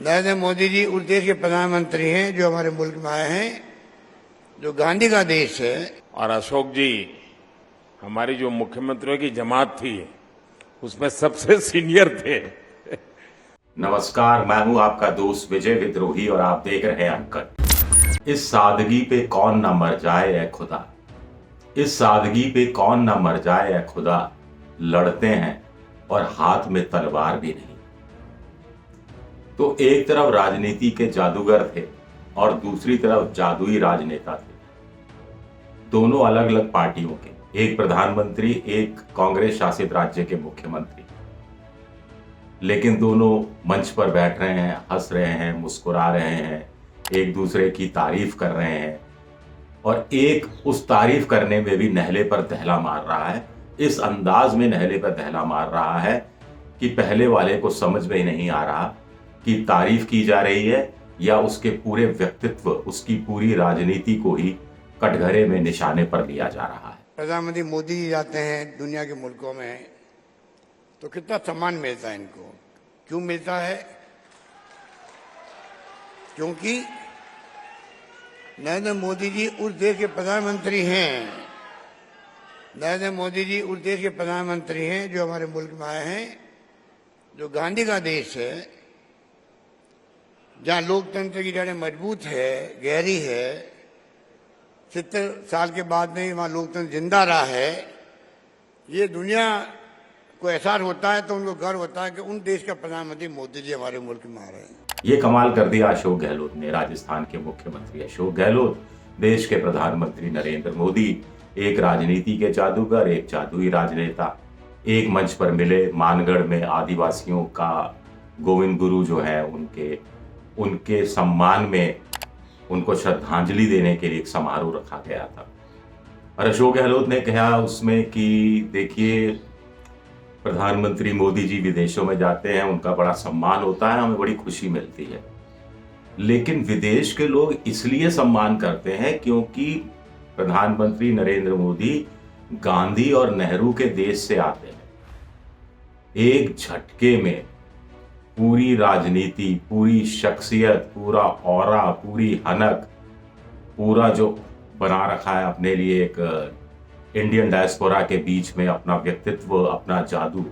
नरेंद्र मोदी जी उस देश के प्रधानमंत्री हैं जो हमारे मुल्क में आए हैं, जो गांधी का देश है। और अशोक जी हमारी जो मुख्यमंत्रियों की जमात थी उसमें सबसे सीनियर थे। नमस्कार, मैं हूं आपका दोस्त विजय विद्रोही और आप देख रहे हैं अनकट। इस सादगी पे कौन ना मर जाए ऐ खुदा, इस सादगी पे कौन ना मर जाए ऐ खुदा, लड़ते हैं और हाथ में तलवार भी नहीं। तो एक तरफ राजनीति के जादूगर थे और दूसरी तरफ जादुई राजनेता थे, दोनों अलग अलग पार्टियों के, एक प्रधानमंत्री एक कांग्रेस शासित राज्य के मुख्यमंत्री, लेकिन दोनों मंच पर बैठ रहे हैं, हंस रहे हैं, मुस्कुरा रहे हैं, एक दूसरे की तारीफ कर रहे हैं और एक उस तारीफ करने में भी नहले पर दहला मार रहा है। इस अंदाज में नहले पर दहला मार रहा है कि पहले वाले को समझ में ही नहीं आ रहा कि तारीफ की जा रही है या उसके पूरे व्यक्तित्व, उसकी पूरी राजनीति को ही कटघरे में निशाने पर लिया जा रहा है। प्रधानमंत्री मोदी जी जाते हैं दुनिया के मुल्कों में तो कितना सम्मान मिलता है इनको। क्यों मिलता है? क्योंकि नरेंद्र मोदी जी उस देश के प्रधानमंत्री हैं। नरेंद्र मोदी जी उस देश के प्रधानमंत्री हैं जो हमारे मुल्क में आए हैं, जो गांधी का देश है, जहां लोकतंत्र की जड़ें मजबूत है, गहरी है। 70 साल के बाद में वहां लोकतंत्र जिंदा रहा है। ये दुनिया को एहसास होता है तो उनको गर्व होता है कि उन देश का प्रधानमंत्री मोदी जी हमारे मुल्क में आ रहे हैं। ये कमाल कर दिया अशोक गहलोत ने। राजस्थान के मुख्यमंत्री अशोक गहलोत, देश के प्रधानमंत्री नरेंद्र मोदी, एक राजनीति के जादूगर, एक जादुई राजनेता, एक मंच पर मिले। मानगढ़ में आदिवासियों का गोविंद गुरु जो है उनके सम्मान में उनको श्रद्धांजलि देने के लिए एक समारोह रखा गया था और अशोक गहलोत ने कहा उसमें कि देखिए, प्रधानमंत्री मोदी जी विदेशों में जाते हैं, उनका बड़ा सम्मान होता है, हमें बड़ी खुशी मिलती है, लेकिन विदेश के लोग इसलिए सम्मान करते हैं क्योंकि प्रधानमंत्री नरेंद्र मोदी गांधी और नेहरू के देश से आते हैं। एक झटके में पूरी राजनीति, पूरी शख्सियत, पूरा ऑरा, पूरी हनक, पूरा जो बना रखा है अपने लिए एक इंडियन डायस्पोरा के बीच में अपना व्यक्तित्व, अपना जादू,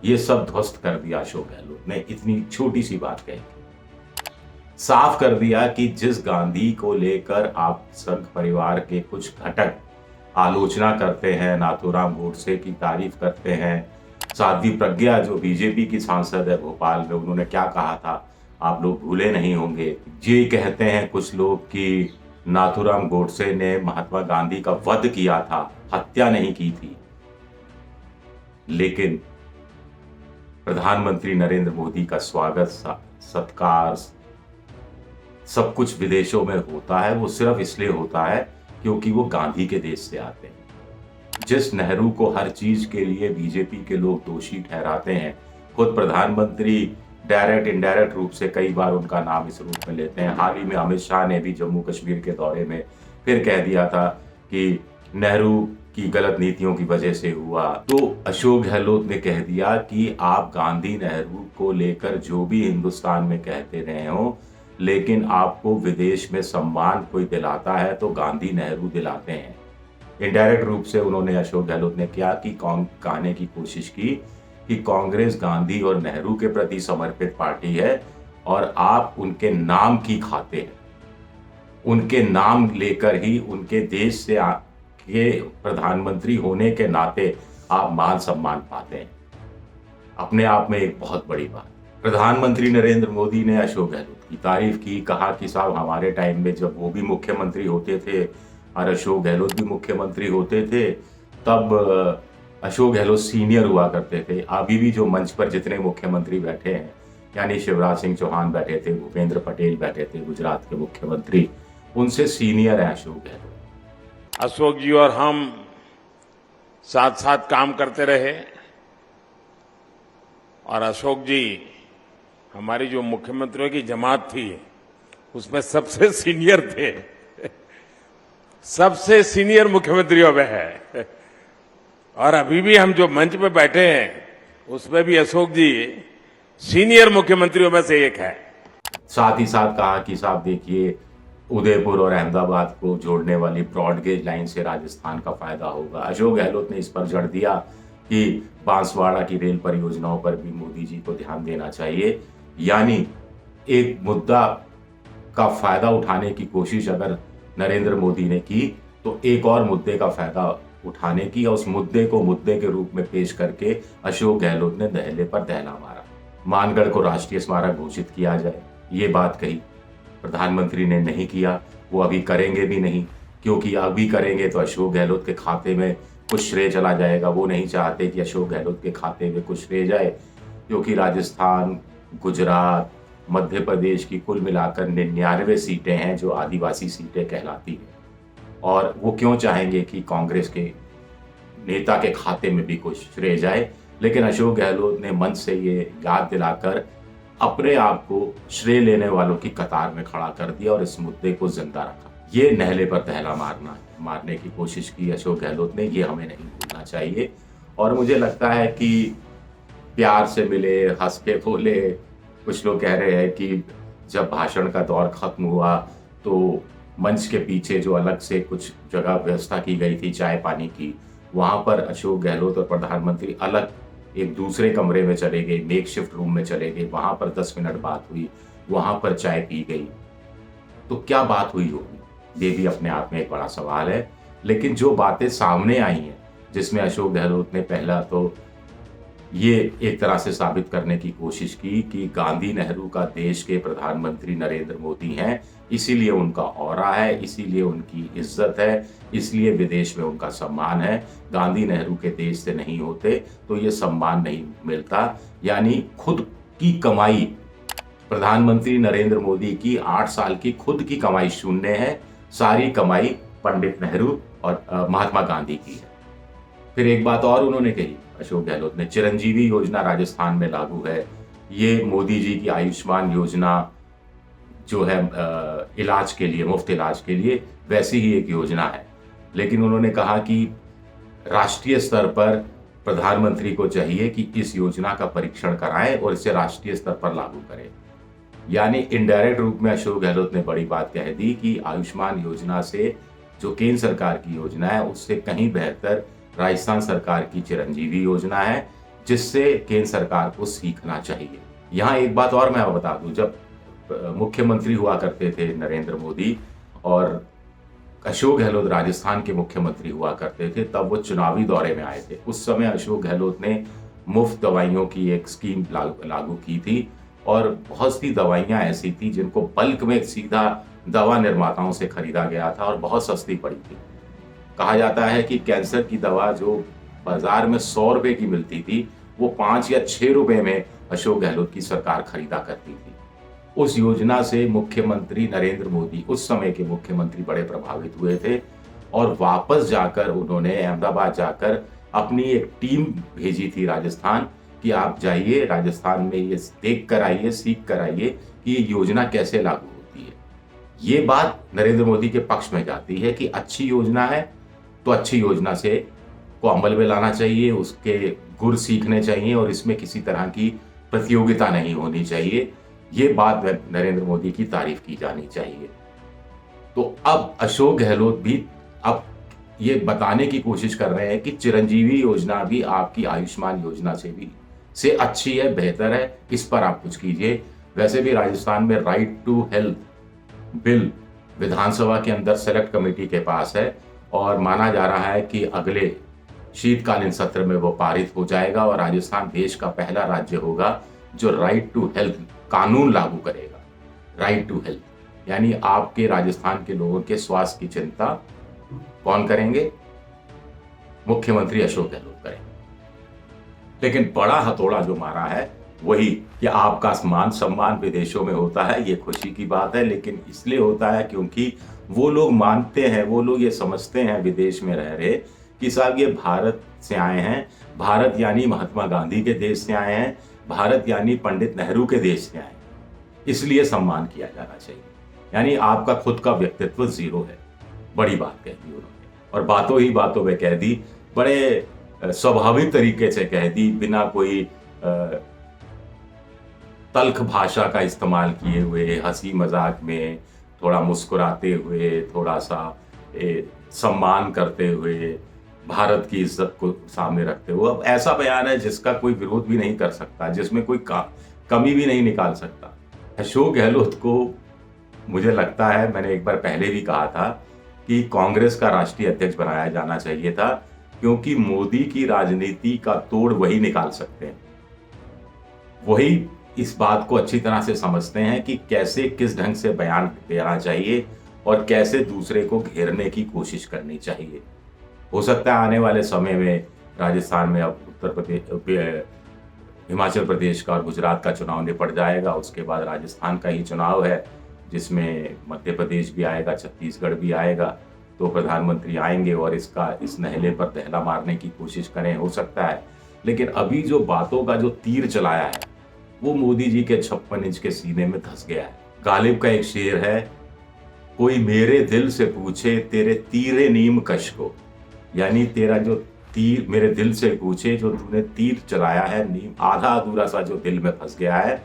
ये सब ध्वस्त कर दिया अशोक गहलोत ने। इतनी छोटी सी बात कही, साफ कर दिया कि जिस गांधी को लेकर आप संघ परिवार के कुछ घटक आलोचना करते हैं, नाथूराम गोडसे की तारीफ करते हैं, साध्वी प्रज्ञा जो बीजेपी की सांसद है भोपाल में, उन्होंने क्या कहा था आप लोग भूले नहीं होंगे। ये कहते हैं कुछ लोग कि नाथूराम गोडसे ने महात्मा गांधी का वध किया था, हत्या नहीं की थी, लेकिन प्रधानमंत्री नरेंद्र मोदी का स्वागत, सत्कार, सब कुछ विदेशों में होता है। वो सिर्फ इसलिए होता है क्योंकि वो गांधी के देश से आते हैं। जिस नेहरू को हर चीज के लिए बीजेपी के लोग दोषी ठहराते हैं, खुद प्रधानमंत्री डायरेक्ट इनडायरेक्ट रूप से कई बार उनका नाम इस रूप में लेते हैं। हाल ही में अमित शाह ने भी जम्मू कश्मीर के दौरे में फिर कह दिया था कि नेहरू की गलत नीतियों की वजह से हुआ। तो अशोक गहलोत ने कह दिया कि आप गांधी नेहरू को लेकर जो भी हिंदुस्तान में कहते रहे हो, लेकिन आपको विदेश में सम्मान कोई दिलाता है तो गांधी नेहरू दिलाते हैं। इनडायरेक्ट रूप से उन्होंने, अशोक गहलोत ने क्या कि कहने की कोशिश की कि कांग्रेस गांधी और नेहरू के प्रति समर्पित पार्टी है और आप उनके नाम की खाते हैं, उनके नाम लेकर ही उनके देश से के प्रधानमंत्री होने के नाते आप मान सम्मान पाते हैं। अपने आप में एक बहुत बड़ी बात। प्रधानमंत्री नरेंद्र मोदी ने अशोक गहलोत की तारीफ की, कहा कि साहब हमारे टाइम में जब वो भी मुख्यमंत्री होते थे और अशोक गहलोत भी मुख्यमंत्री होते थे, तब अशोक गहलोत सीनियर हुआ करते थे। अभी भी जो मंच पर जितने मुख्यमंत्री बैठे हैं, यानी शिवराज सिंह चौहान बैठे थे, भूपेंद्र पटेल बैठे थे गुजरात के मुख्यमंत्री, उनसे सीनियर है अशोक गहलोत। अशोक जी और हम साथ साथ काम करते रहे और अशोक जी हमारी जो मुख्यमंत्रियों की जमात थी उसमें सबसे सीनियर थे, सबसे सीनियर मुख्यमंत्रियों में है। और अभी भी हम जो मंच पे बैठे हैं उसमें भी अशोक जी सीनियर मुख्यमंत्रियों में से एक है। साथ ही साथ कहा कि साहब देखिए, उदयपुर और अहमदाबाद को जोड़ने वाली ब्रॉडगेज लाइन से राजस्थान का फायदा होगा। अशोक गहलोत ने इस पर जड़ दिया कि बांसवाड़ा की रेल परियोजनाओं पर भी मोदी जी को ध्यान देना चाहिए। यानी एक मुद्दा का फायदा उठाने की कोशिश अगर नरेंद्र मोदी ने की, तो एक और मुद्दे का फायदा उठाने की, और उस मुद्दे को मुद्दे के रूप में पेश करके अशोक गहलोत ने दहले पर दहला मारा। मानगढ़ को राष्ट्रीय स्मारक घोषित किया जाए, ये बात कही। प्रधानमंत्री ने नहीं किया, वो अभी करेंगे भी नहीं, क्योंकि अभी करेंगे तो अशोक गहलोत के खाते में कुछ श्रेय चला जाएगा। वो नहीं चाहते कि अशोक गहलोत के खाते में कुछ श्रेय जाए, क्योंकि राजस्थान, गुजरात, मध्य प्रदेश की कुल मिलाकर 99 सीटें हैं जो आदिवासी सीटें कहलाती हैं, और वो क्यों चाहेंगे कि कांग्रेस के नेता के खाते में भी कुछ श्रेय जाए। लेकिन अशोक गहलोत ने मंच से ये याद दिलाकर अपने आप को श्रेय लेने वालों की कतार में खड़ा कर दिया और इस मुद्दे को जिंदा रखा। ये नहले पर दहला मारने की कोशिश की अशोक गहलोत ने, ये हमें नहीं भूलना चाहिए। और मुझे लगता है कि प्यार से मिले, हंस के बोले। कुछ लोग कह रहे हैं कि जब भाषण का दौर खत्म हुआ तो मंच के पीछे जो अलग से कुछ जगह व्यवस्था की गई थी चाय पानी की, वहां पर अशोक गहलोत और प्रधानमंत्री अलग एक दूसरे कमरे में चले गए, मेकशिफ्ट रूम में चले गए। वहां पर 10 मिनट बात हुई, वहां पर चाय पी गई। तो क्या बात हुई होगी, ये भी अपने आप में एक बड़ा सवाल है। लेकिन जो बातें सामने आई हैं, जिसमें अशोक गहलोत ने पहला तो ये एक तरह से साबित करने की कोशिश की कि गांधी नेहरू का देश के प्रधानमंत्री नरेंद्र मोदी हैं, इसीलिए उनका ऑरा है, इसीलिए उनकी इज्जत है, इसलिए विदेश में उनका सम्मान है। गांधी नेहरू के देश से नहीं होते तो ये सम्मान नहीं मिलता। यानी खुद की कमाई, प्रधानमंत्री नरेंद्र मोदी की 8 साल की खुद की कमाई शून्य है, सारी कमाई पंडित नेहरू और महात्मा गांधी की है। फिर एक बात और उन्होंने कही अशोक गहलोत ने, चिरंजीवी योजना राजस्थान में लागू है। ये मोदी जी की आयुष्मान योजना जो है इलाज के लिए, मुफ्त इलाज के लिए, वैसी ही एक योजना है। लेकिन उन्होंने कहा कि राष्ट्रीय स्तर पर प्रधानमंत्री को चाहिए कि इस योजना का परीक्षण कराएं और इसे राष्ट्रीय स्तर पर लागू करें। यानी इनडायरेक्ट रूप में अशोक गहलोत ने बड़ी बात कह दी कि आयुष्मान योजना से, जो केंद्र सरकार की योजना है, उससे कहीं बेहतर राजस्थान सरकार की चिरंजीवी योजना है, जिससे केंद्र सरकार को सीखना चाहिए। यहाँ एक बात और मैं बता दूं, जब मुख्यमंत्री हुआ करते थे नरेंद्र मोदी और अशोक गहलोत राजस्थान के मुख्यमंत्री हुआ करते थे, तब वो चुनावी दौरे में आए थे। उस समय अशोक गहलोत ने मुफ्त दवाइयों की एक स्कीम लागू की थी, और बहुत सी दवाइयां ऐसी थी जिनको बल्क में सीधा दवा निर्माताओं से खरीदा गया था और बहुत सस्ती पड़ी थी। कहा जाता है कि कैंसर की दवा जो बाजार में 100 रुपए की मिलती थी, वो 5 या 6 रुपए में अशोक गहलोत की सरकार खरीदा करती थी। उस योजना से मुख्यमंत्री नरेंद्र मोदी, उस समय के मुख्यमंत्री, बड़े प्रभावित हुए थे और वापस जाकर उन्होंने अहमदाबाद जाकर अपनी एक टीम भेजी थी राजस्थान कि आप जाइए राजस्थान में, ये देख कर आइए, सीख कर आइए कि ये योजना कैसे लागू होती है। ये बात नरेंद्र मोदी के पक्ष में जाती है कि अच्छी योजना है तो अच्छी योजना से को अमल में लाना चाहिए, उसके गुर सीखने चाहिए और इसमें किसी तरह की प्रतियोगिता नहीं होनी चाहिए। ये बात नरेंद्र मोदी की तारीफ की जानी चाहिए। तो अब अशोक गहलोत भी अब ये बताने की कोशिश कर रहे हैं कि चिरंजीवी योजना भी आपकी आयुष्मान योजना से अच्छी है, बेहतर है, इस पर आप कुछ कीजिए। वैसे भी राजस्थान में राइट टू हेल्थ बिल विधानसभा के अंदर सेलेक्ट कमेटी के पास है और माना जा रहा है कि अगले शीतकालीन सत्र में वो पारित हो जाएगा और राजस्थान देश का पहला राज्य होगा जो राइट टू हेल्थ कानून लागू करेगा। राइट टू हेल्थ यानी आपके राजस्थान के लोगों के स्वास्थ्य की चिंता कौन करेंगे? मुख्यमंत्री अशोक गहलोत करेंगे। लेकिन बड़ा हथौड़ा जो मारा है वही कि आपका मान सम्मान विदेशों में होता है, ये खुशी की बात है। लेकिन इसलिए होता है क्योंकि वो लोग मानते हैं, वो लोग ये समझते हैं विदेश में रह रहे कि साहब ये भारत से आए हैं, भारत यानी महात्मा गांधी के देश से आए हैं, भारत यानी पंडित नेहरू के देश से आए, इसलिए सम्मान किया जाना चाहिए। यानी आपका खुद का व्यक्तित्व जीरो है। बड़ी बात कह दी उन्होंने और बातों ही बातों में कह दी, बड़े स्वाभाविक तरीके से कह दी, बिना कोई तल्ख भाषा का इस्तेमाल किए हुए, हंसी मजाक में थोड़ा मुस्कुराते हुए, थोड़ा सा सम्मान करते हुए, भारत की इज्जत को सामने रखते हुए अब ऐसा बयान है जिसका कोई विरोध भी नहीं कर सकता, जिसमें कोई कमी भी नहीं निकाल सकता। अशोक गहलोत को मुझे लगता है, मैंने एक बार पहले भी कहा था कि कांग्रेस का राष्ट्रीय अध्यक्ष बनाया जाना चाहिए था, क्योंकि मोदी की राजनीति का तोड़ वही निकाल सकते हैं। वही इस बात को अच्छी तरह से समझते हैं कि कैसे किस ढंग से बयान देना चाहिए और कैसे दूसरे को घेरने की कोशिश करनी चाहिए। हो सकता है आने वाले समय में राजस्थान में अब हिमाचल प्रदेश का और गुजरात का चुनाव निपट जाएगा, उसके बाद राजस्थान का ही चुनाव है जिसमें मध्य प्रदेश भी आएगा, छत्तीसगढ़ भी आएगा। तो प्रधानमंत्री आएंगे और इस नहले पर दहला मारने की कोशिश करें, हो सकता है। लेकिन अभी जो बातों का जो तीर चलाया है वो मोदी जी के 56 इंच के सीने में धंस गया है। गालिब का एक शेर है, कोई मेरे दिल से पूछे तेरे तीरे नीम कश को, यानी तेरा जो तीर मेरे दिल से पूछे, जो तूने तीर चलाया है, नीम आधा अधूरा सा जो दिल में फंस गया है,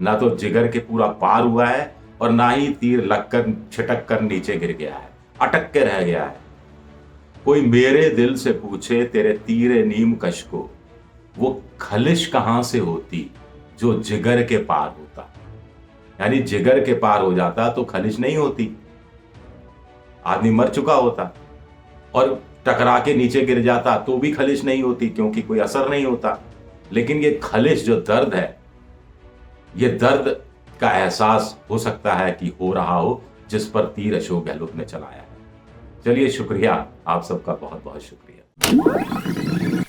ना तो जिगर के पूरा पार हुआ है और ना ही तीर लगकर छिटक कर नीचे गिर गया है, अटक के रह गया है। कोई मेरे दिल से पूछे तेरे तीरे नीम कश को, वो खलिश कहां से होती जो जिगर के पार होता। यानी जिगर के पार हो जाता तो खलिश नहीं होती, आदमी मर चुका होता, और टकरा के नीचे गिर जाता तो भी खलिश नहीं होती, क्योंकि कोई असर नहीं होता। लेकिन ये खलिश जो दर्द है, ये दर्द का एहसास हो सकता है कि हो रहा हो जिस पर तीर अशोक गहलोत ने चलाया है। चलिए, शुक्रिया, आप सबका बहुत बहुत शुक्रिया।